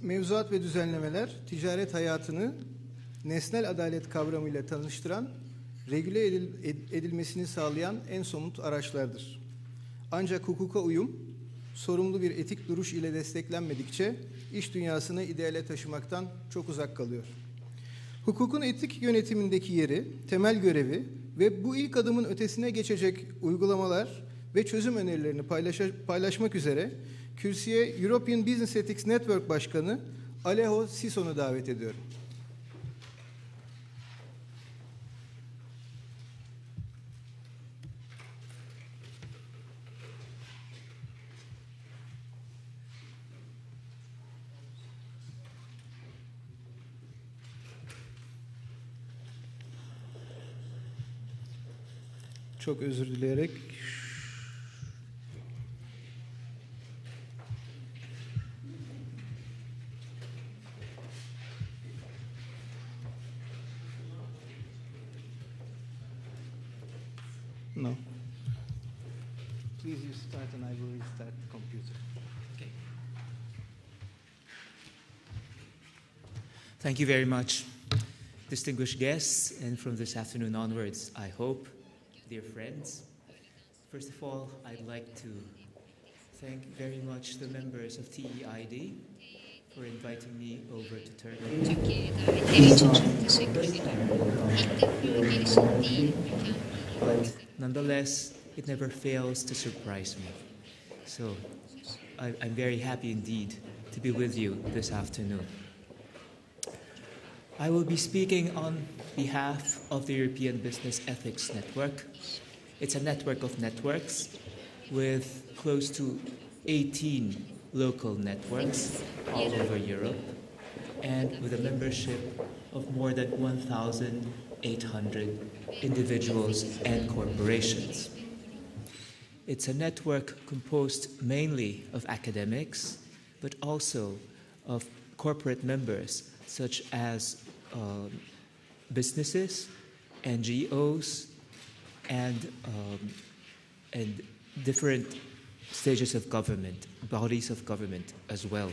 mevzuat ve düzenlemeler ticaret hayatını nesnel adalet kavramıyla tanıştıran, regüle edilmesini sağlayan en somut araçlardır. Ancak hukuka uyum, sorumlu bir etik duruş ile desteklenmedikçe iş dünyasını ideale taşımaktan çok uzak kalıyor. Hukukun etik yönetimindeki yeri, temel görevi ve bu ilk adımın ötesine geçecek uygulamalar ve çözüm önerilerini paylaşmak üzere kürsüye European+Business+Ethics+Network Başkanı Alejo+S'u davet ediyorum. Çok özür dileyerek no. Please you start and I will restart the computer. Okay. Thank you very much, distinguished guests, and from this afternoon onwards, I hope, dear friends. First of all, I'd like to thank very much the members of TEİD for inviting me over to Turkey. But nonetheless, it never fails to surprise me. So I'm very happy indeed to be with you this afternoon. I will be speaking on behalf of the European Business Ethics Network. It's a network of networks with close to 18 local networks all over Europe and with a membership of more than 1,800 individuals and corporations. It's a network composed mainly of academics, but also of corporate members such as businesses, NGOs, and different stages of government, bodies of government as well.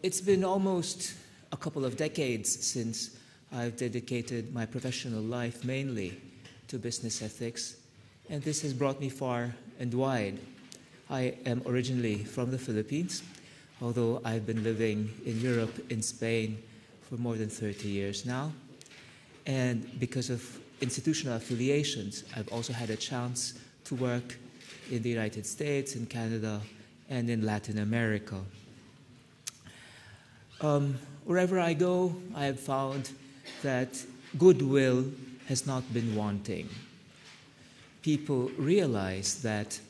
It's been almost a couple of decades since I've dedicated my professional life mainly to business ethics, and this has brought me far and wide. I am originally from the Philippines, although I've been living in Europe, in Spain, for more than 30 years now. And because of institutional affiliations, I've also had a chance to work in the United States, in Canada, and in Latin America. Wherever I go, I have found that goodwill has not been wanting. People realize that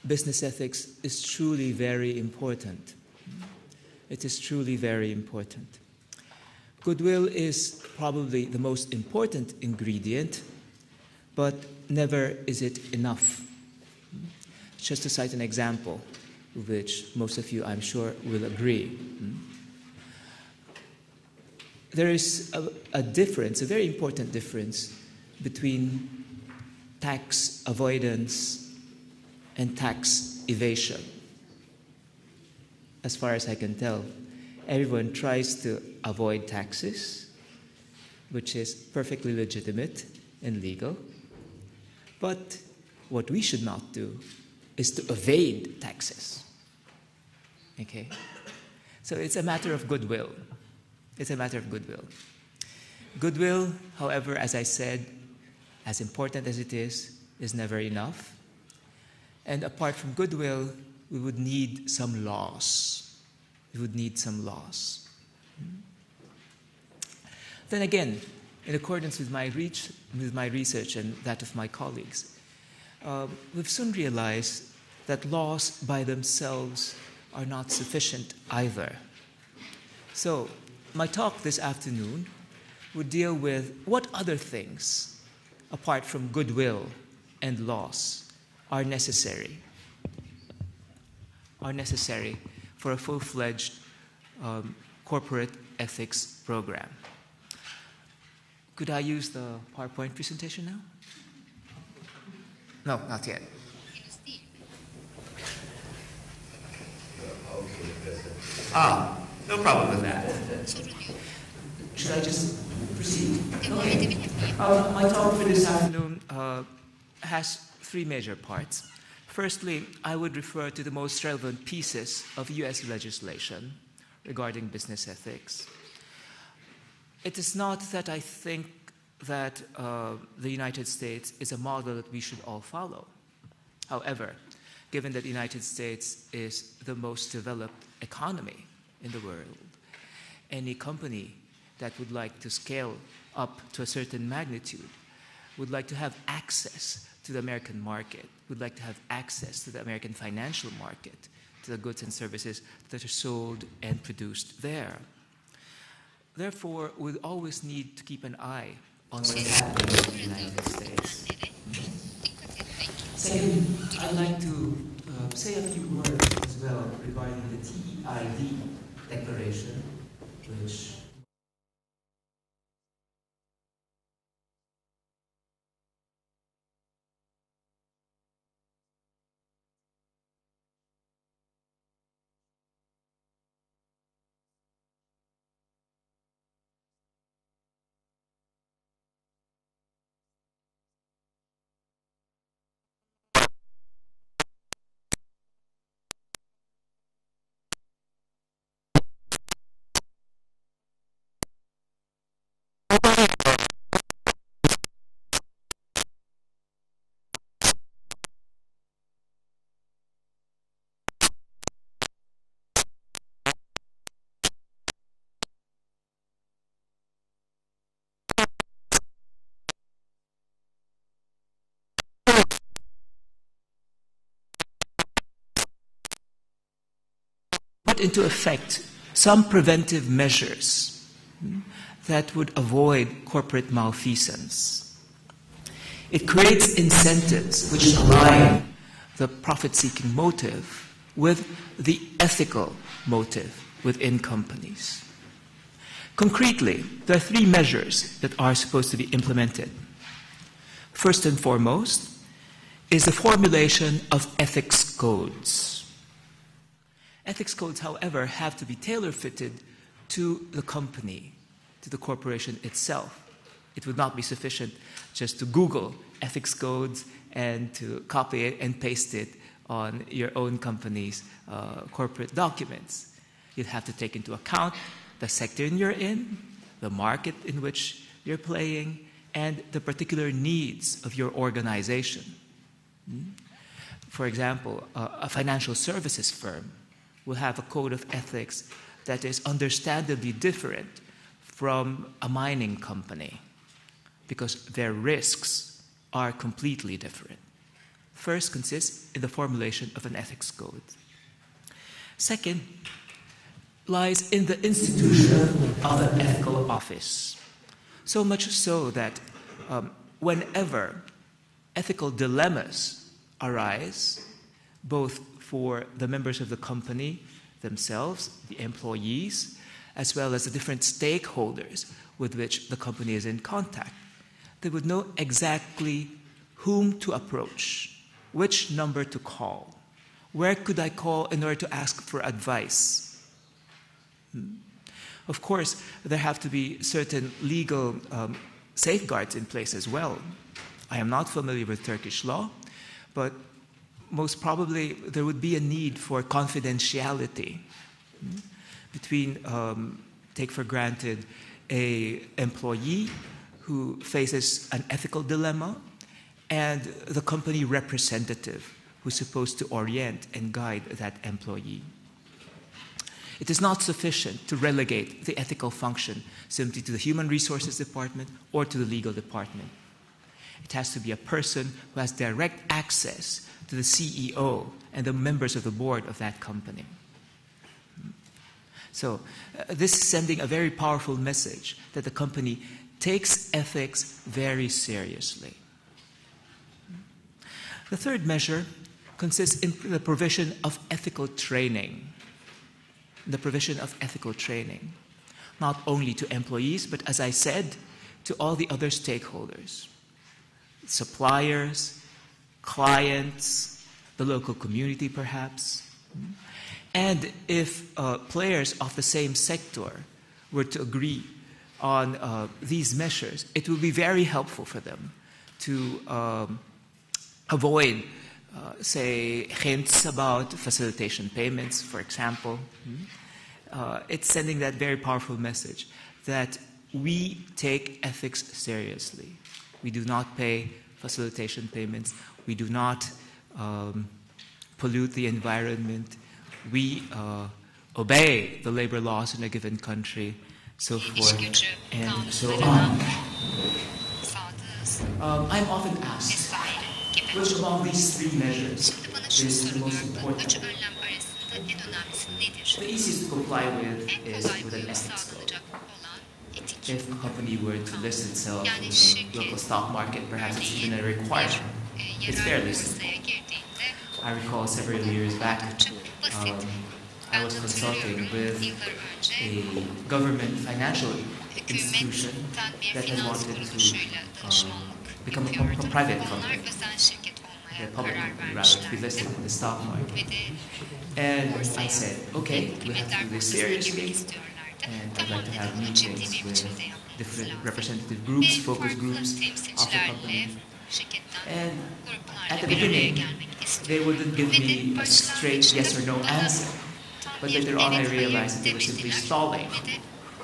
business ethics is truly very important. It is truly very important. Goodwill is probably the most important ingredient, but never is it enough. Just to cite an example, which most of you, I'm sure, will agree. There is a difference, a very important difference, between tax avoidance and tax evasion. As far as I can tell, everyone tries to avoid taxes, which is perfectly legitimate and legal. But what we should not do is to evade taxes. Okay? So it's a matter of goodwill. It's a matter of goodwill. Goodwill, however, as I said, as important as it is never enough. And apart from goodwill, we would need some laws. We would need some laws. Then again, in accordance with my research and that of my colleagues, we've soon realized that laws by themselves are not sufficient either. So, my talk this afternoon would deal with what other things, apart from goodwill and laws, are necessary for a full-fledged corporate ethics program. Could I use the PowerPoint presentation now? No, not yet. No problem with that. Should I just proceed? Okay. My talk for this afternoon has three major parts. Firstly, I would refer to the most relevant pieces of US legislation regarding business ethics. It is not that I think that the United States is a model that we should all follow. However, given that the United States is the most developed economy in the world, any company that would like to scale up to a certain magnitude would like to have access to the American market, would like to have access to the American financial market, to the goods and services that are sold and produced there. Therefore, we always need to keep an eye on what's happening in the United States. Second, I'd like to say a few words as well regarding the TEID declaration, which put into effect some preventive measures that would avoid corporate malfeasance. It creates incentives which align the profit-seeking motive with the ethical motive within companies. Concretely, there are three measures that are supposed to be implemented. First and foremost is the formulation of ethics codes. Ethics codes, however, have to be tailor-fitted to the company, to the corporation itself. It would not be sufficient just to Google ethics codes and to copy it and paste it on your own company's corporate documents. You'd have to take into account the sector you're in, the market in which you're playing, and the particular needs of your organization. For example, a financial services firm will have a code of ethics that is understandably different from a mining company because their risks are completely different. First consists in the formulation of an ethics code. Second lies in the institution of an ethical office. So much so that whenever ethical dilemmas arise, both for the members of the company themselves, the employees, as well as the different stakeholders with which the company is in contact, they would know exactly whom to approach, which number to call, where could I call in order to ask for advice. Of course, there have to be certain legal safeguards in place as well. I am not familiar with Turkish law, but most probably there would be a need for confidentiality between, take for granted, an employee who faces an ethical dilemma and the company representative who's supposed to orient and guide that employee. It is not sufficient to relegate the ethical function simply to the human resources department or to the legal department. It has to be a person who has direct access to the CEO and the members of the board of that company. So this is sending a very powerful message that the company takes ethics very seriously. The third measure consists in the provision of ethical training. The provision of ethical training, not only to employees, but as I said, to all the other stakeholders, suppliers, clients, the local community perhaps, And if players of the same sector were to agree on these measures, it will be very helpful for them to avoid, say, hints about facilitation payments, for example. It's sending that very powerful message that we take ethics seriously. We do not pay facilitation payments. We do not pollute the environment. We obey the labor laws in a given country, so forth and so on. I'm often asked, which among these three measures is the most important? The easiest to comply with is with an ethics code. If a company were to list itself in the local stock market, perhaps it's even a requirement. It's fairly simple. I recall several years back, I was consulting with a government financial institution that had wanted to become a private company, a public company rather, to be listed in the stock market. And I said, okay, we have to do this seriously, and I'd like to have meetings with different representative groups, focus groups of the company. And at the beginning, they wouldn't give me a straight yes or no answer. But later on, I realized that they were simply stalling.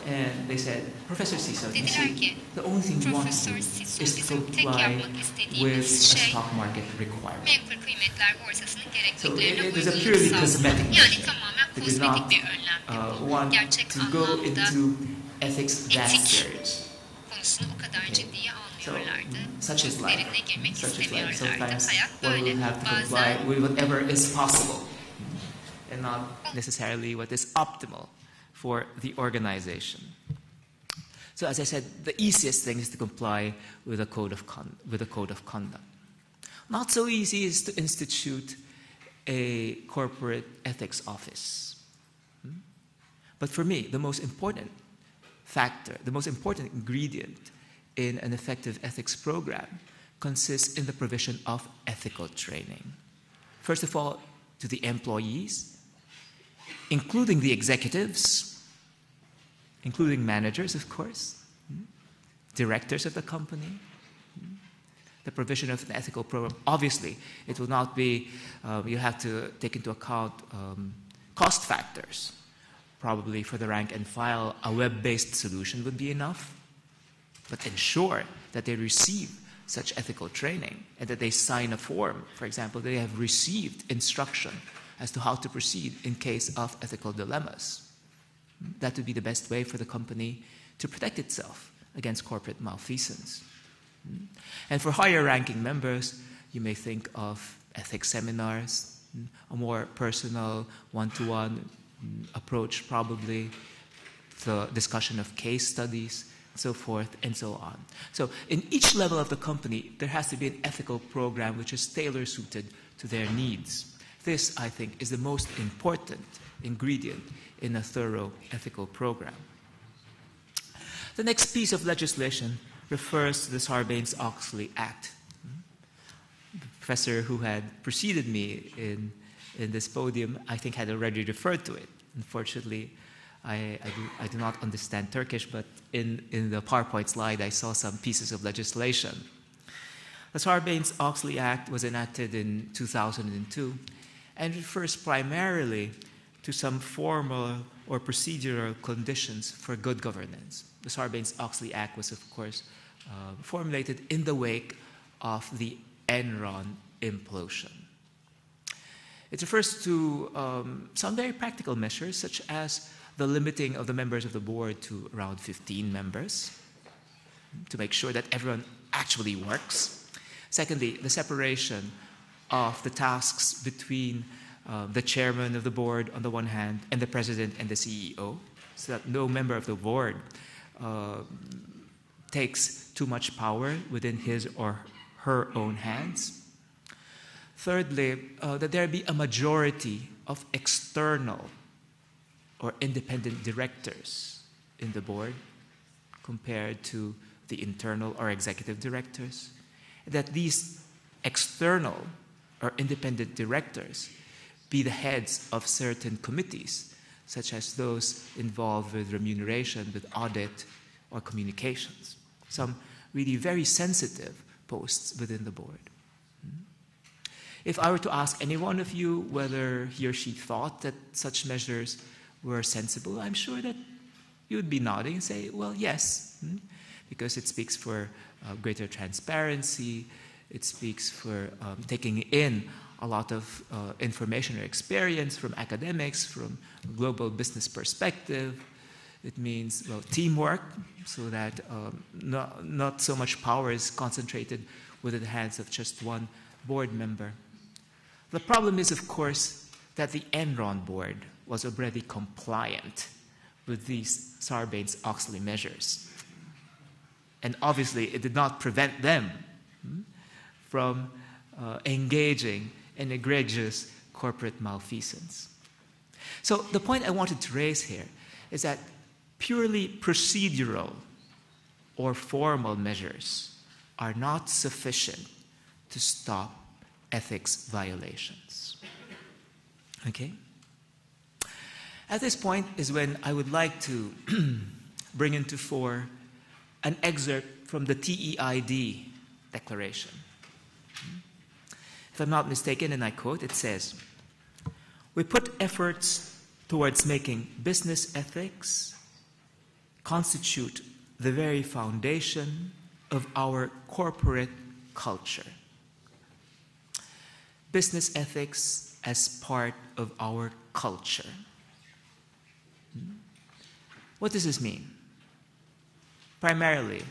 And they said, Professor Sison, you see, the only thing we want to do is to comply with a stock market requirement. So it was a purely cosmetic measure. They did not want to go into ethics that serious. Okay. So, such is life. Such is life. Sometimes one will have to comply with whatever is possible and not necessarily what is optimal for the organization. So, as I said, the easiest thing is to comply with a code of conduct. Not so easy is to institute a corporate ethics office. But for me, the most important factor, the most important ingredient in an effective ethics program consists in the provision of ethical training. First of all, to the employees, including the executives, including managers, of course, directors of the company. The provision of an ethical program, obviously, it will not be, you have to take into account cost factors. Probably for the rank and file, a web-based solution would be enough. But ensure that they receive such ethical training and that they sign a form. For example, they have received instruction as to how to proceed in case of ethical dilemmas. That would be the best way for the company to protect itself against corporate malfeasance. And for higher ranking members, you may think of ethics seminars, a more personal, one-to-one approach probably, the discussion of case studies, so forth and so on. So in each level of the company, there has to be an ethical program which is tailor-suited to their needs. This, I think, is the most important ingredient in a thorough ethical program. The next piece of legislation refers to the Sarbanes-Oxley Act. The professor who had preceded me in this podium, I think, had already referred to it. Unfortunately, I do not understand Turkish, but in the PowerPoint slide, I saw some pieces of legislation. The Sarbanes-Oxley Act was enacted in 2002 and refers primarily to some formal or procedural conditions for good governance. The Sarbanes-Oxley Act was, of course, formulated in the wake of the Enron implosion. It refers to some very practical measures, such as the limiting of the members of the board to around 15 members, to make sure that everyone actually works. Secondly, the separation of the tasks between the chairman of the board on the one hand and the president and the CEO, so that no member of the board takes too much power within his or her own hands. Thirdly, that there be a majority of external or independent directors in the board compared to the internal or executive directors. That these external or independent directors be the heads of certain committees, such as those involved with remuneration, with audit, or communications. Some really very sensitive posts within the board. If I were to ask any one of you whether he or she thought that such measures were sensible, I'm sure that you would be nodding and say, well, yes, because it speaks for greater transparency, it speaks for taking in a lot of information or experience from academics, from a global business perspective. It means, well, teamwork, so that not so much power is concentrated within the hands of just one board member. The problem is, of course, that the Enron board was already compliant with these Sarbanes-Oxley measures. And obviously, it did not prevent them from engaging in egregious corporate malfeasance. So the point I wanted to raise here is that purely procedural or formal measures are not sufficient to stop ethics violations. Okay? At this point is when I would like to bring into fore an excerpt from the TEID declaration. If I'm not mistaken, and I quote, it says, "We put efforts towards making business ethics constitute the very foundation of our corporate culture." Business ethics as part of our culture. What does this mean? Primarily,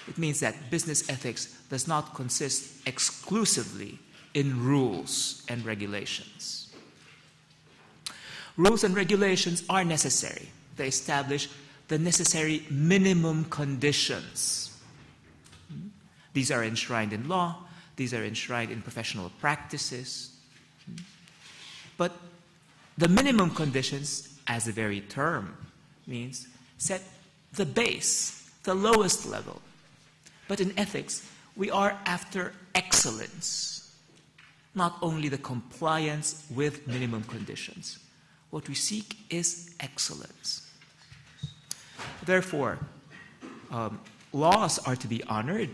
it means that business ethics does not consist exclusively in rules and regulations. Rules and regulations are necessary. They establish the necessary minimum conditions. These are enshrined in law. These are enshrined in professional practices. But the minimum conditions, as the very term means, set the base, the lowest level. But in ethics, we are after excellence, not only the compliance with minimum conditions. What we seek is excellence. Therefore, laws are to be honored.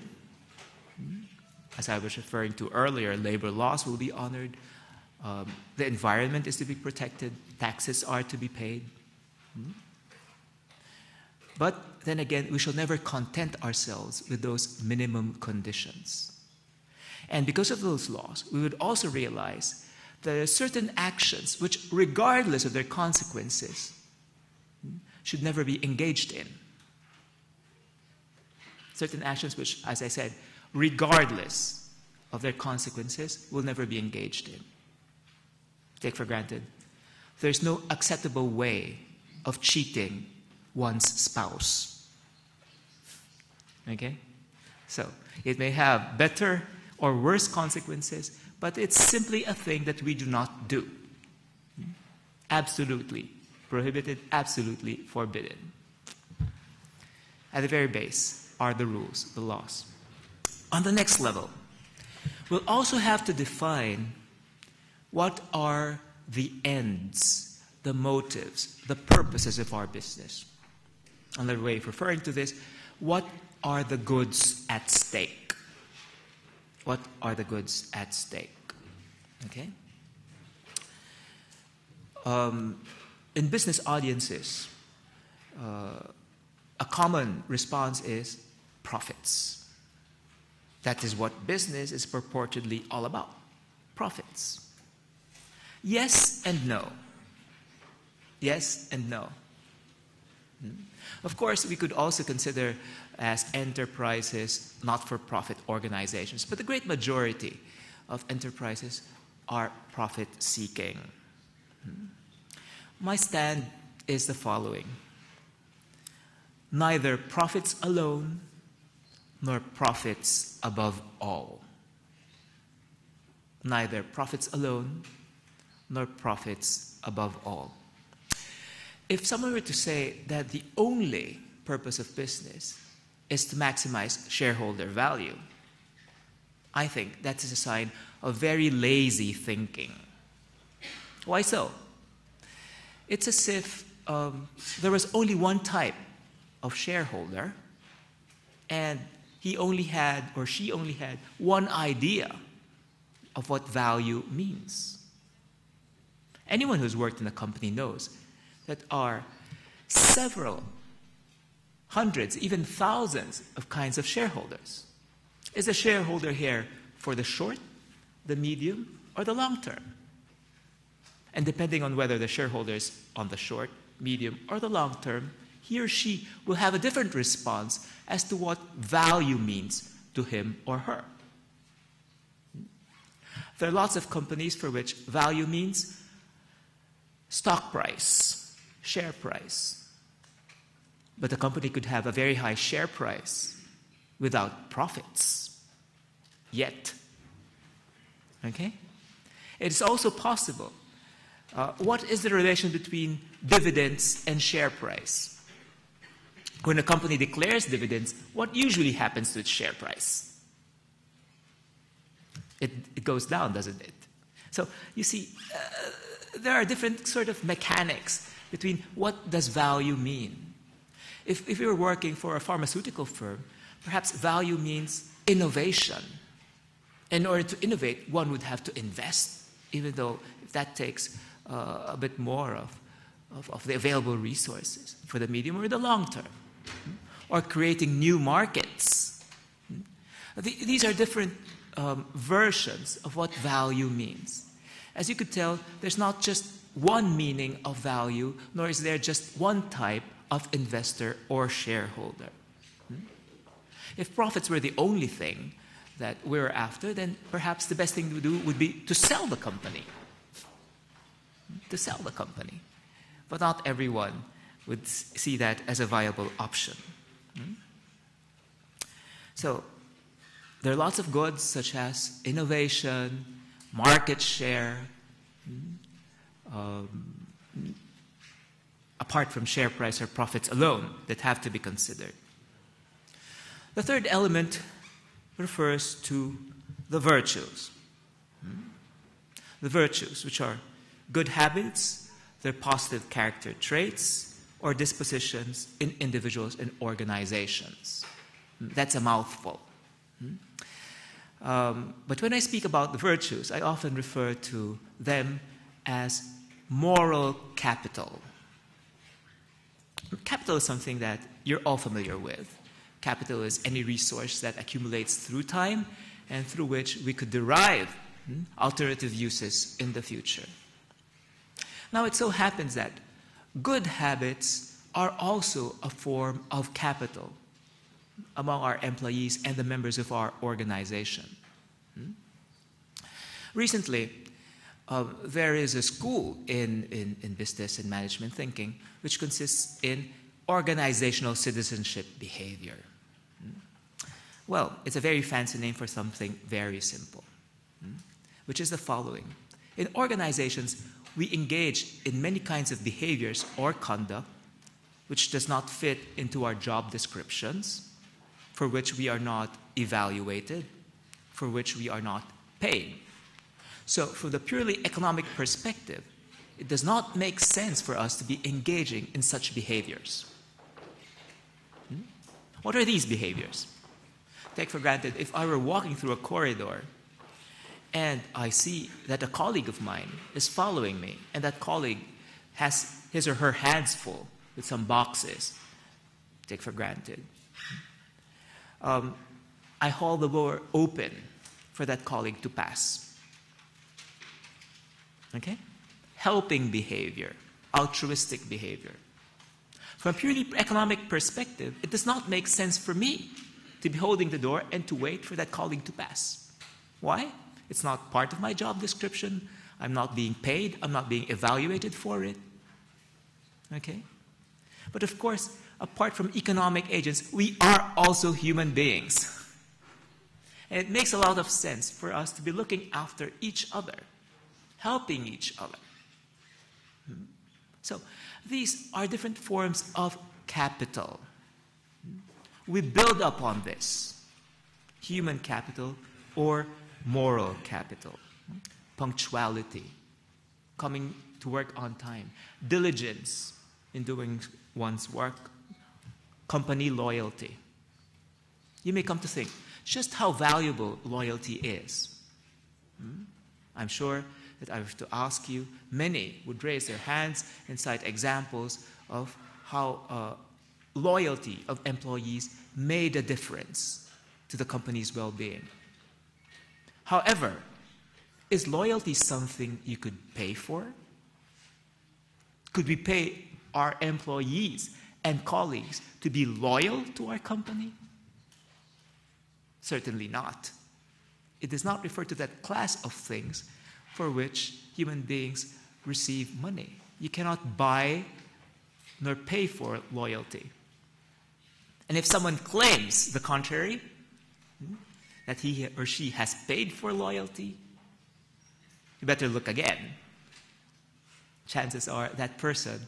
As I was referring to earlier, labor laws will be honored. The environment is to be protected. Taxes are to be paid. But then again, we shall never content ourselves with those minimum conditions. And because of those laws, we would also realize that there are certain actions which, regardless of their consequences, should never be engaged in. Certain actions which, as I said, regardless of their consequences, will never be engaged in. Take for granted, there's no acceptable way of cheating one's spouse. Okay? So, it may have better or worse consequences, but it's simply a thing that we do not do. Absolutely prohibited, absolutely forbidden. At the very base are the rules, the laws. On the next level, we'll also have to define what are the ends, the motives, the purposes of our business. Another way of referring to this, what are the goods at stake? What are the goods at stake? Okay? In business audiences, a common response is profits. That is what business is purportedly all about. Profits. Yes and no. Yes and no. Of course, we could also consider as enterprises not-for-profit organizations, but the great majority of enterprises are profit-seeking. My stand is the following. Neither profits alone nor profits above all. Neither profits alone nor profits above all. If someone were to say that the only purpose of business is to maximize shareholder value, I think that is a sign of very lazy thinking. Why so? It's as if there was only one type of shareholder, and he only had, or she only had, one idea of what value means. Anyone who's worked in a company knows that are several hundreds, even thousands of kinds of shareholders. Is a shareholder here for the short, the medium, or the long term? And depending on whether the shareholder is on the short, medium, or the long term, he or she will have a different response as to what value means to him or her. There are lots of companies for which value means stock price, share price. But the company could have a very high share price without profits yet. Okay? It's also possible. What is the relation between dividends and share price? When a company declares dividends, what usually happens to its share price? It goes down, doesn't it? So you see, there are different sort of mechanics between what does value mean. If you're working for a pharmaceutical firm, perhaps value means innovation. In order to innovate, one would have to invest, even though that takes a bit more of the available resources for the medium or the long term. Or creating new markets. These are different versions of what value means. As you could tell, there's not just one meaning of value, nor is there just one type of investor or shareholder. If profits were the only thing that we're after, then perhaps the best thing to do would be to sell the company. To sell the company. But not everyone would see that as a viable option. So, there are lots of goods such as innovation, market share, apart from share price or profits alone, that have to be considered. The third element refers to the virtues. The virtues, which are good habits, their positive character traits, or dispositions in individuals and organizations. That's a mouthful. But when I speak about the virtues, I often refer to them as moral capital. Capital is something that you're all familiar with. Capital is any resource that accumulates through time and through which we could derive alternative uses in the future. Now, it so happens that good habits are also a form of capital among our employees and the members of our organization. Recently, there is a school in business and management thinking which consists in organizational citizenship behavior. Well, it's a very fancy name for something very simple, which is the following. In organizations, we engage in many kinds of behaviors or conduct which does not fit into our job descriptions, for which we are not evaluated, for which we are not paid. So from the purely economic perspective, it does not make sense for us to be engaging in such behaviors. What are these behaviors? Take for granted, if I were walking through a corridor and I see that a colleague of mine is following me, and that colleague has his or her hands full with some boxes, take for granted. I hold the door open for that colleague to pass. Okay? Helping behavior, altruistic behavior. From a purely economic perspective, it does not make sense for me to be holding the door and to wait for that colleague to pass. Why? It's not part of my job description. I'm not being paid. I'm not being evaluated for it. Okay? But of course, apart from economic agents, we are also human beings. And it makes a lot of sense for us to be looking after each other, helping each other. So, these are different forms of capital. We build upon this. Human capital or moral capital. Punctuality, coming to work on time, diligence in doing one's work, company loyalty. You may come to think just how valuable loyalty is. I'm sure that I were to ask you, many would raise their hands and cite examples of how loyalty of employees made a difference to the company's well-being. However, is loyalty something you could pay for? Could we pay our employees and colleagues to be loyal to our company? Certainly not. It does not refer to that class of things for which human beings receive money. You cannot buy nor pay for loyalty. And if someone claims the contrary, that he or she has paid for loyalty, you better look again. Chances are that person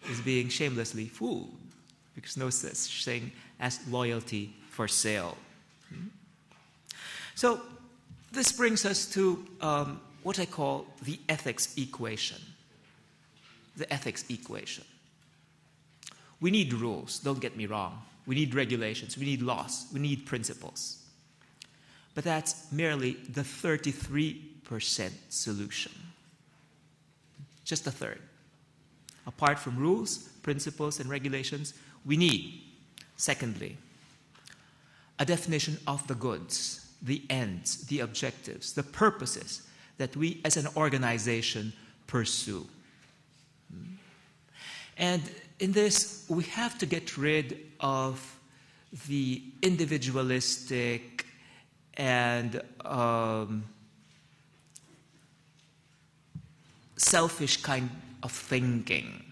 is being shamelessly fooled, because no such thing as loyalty for sale. So this brings us to what I call the ethics equation. The ethics equation. We need rules, don't get me wrong. We need regulations, we need laws, we need principles. But that's merely the 33% solution. Just a third. Apart from rules, principles, and regulations, we need, secondly, a definition of the goods, the ends, the objectives, the purposes that we as an organization pursue. And in this, we have to get rid of the individualistic and selfish kind of thinking.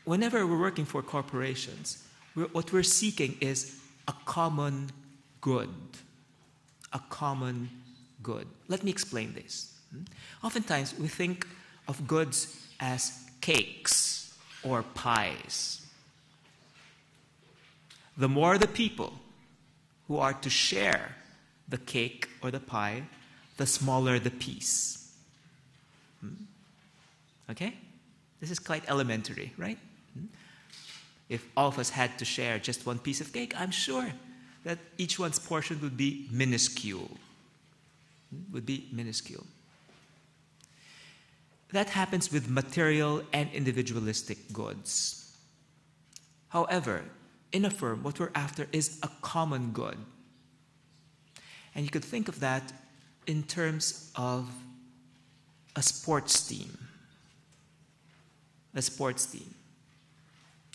Whenever we're working for corporations, what we're seeking is a common good. A common good. Let me explain this. Oftentimes, we think of goods as cakes or pies. The more the people who are to share the cake or the pie, the smaller the piece. Okay? This is quite elementary, right? If all of us had to share just one piece of cake, I'm sure that each one's portion would be minuscule. Would be minuscule. That happens with material and individualistic goods. However, in a firm, what we're after is a common good. And you could think of that in terms of a sports team. A sports team.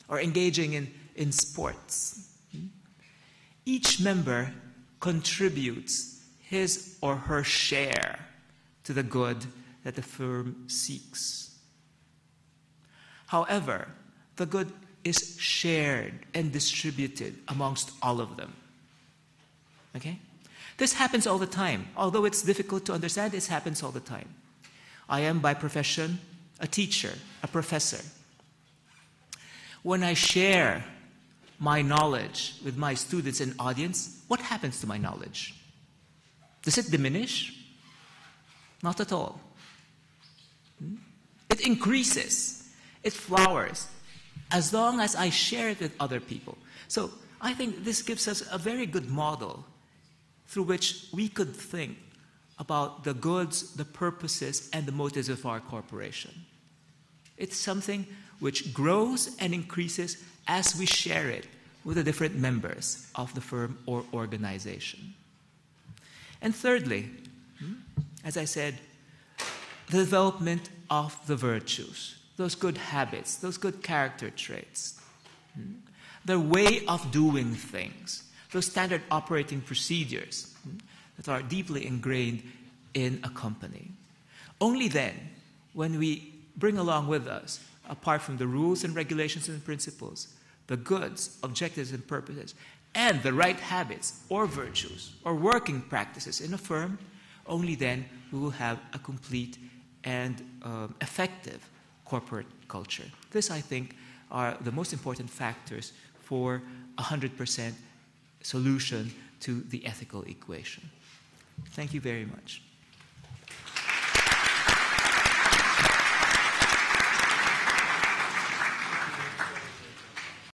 Or engaging in sports. Each member contributes his or her share to the good that the firm seeks. However, the good is shared and distributed amongst all of them. Okay? This happens all the time. Although it's difficult to understand, this happens all the time. I am by profession a teacher, a professor. When I share my knowledge with my students and audience, what happens to my knowledge? Does it diminish? Not at all. It increases. It flowers. As long as I share it with other people. So I think this gives us a very good model through which we could think about the goods, the purposes, and the motives of our corporation. It's something which grows and increases as we share it with the different members of the firm or organization. And thirdly, as I said, the development of the virtues, those good habits, those good character traits, the way of doing things, those standard operating procedures that are deeply ingrained in a company. Only then, when we bring along with us, apart from the rules and regulations and principles, the goods, objectives, and purposes, and the right habits or virtues or working practices in a firm, only then we will have a complete and effective corporate culture. This, I think, are the most important factors for 100% solution to the ethical equation. Thank you very much.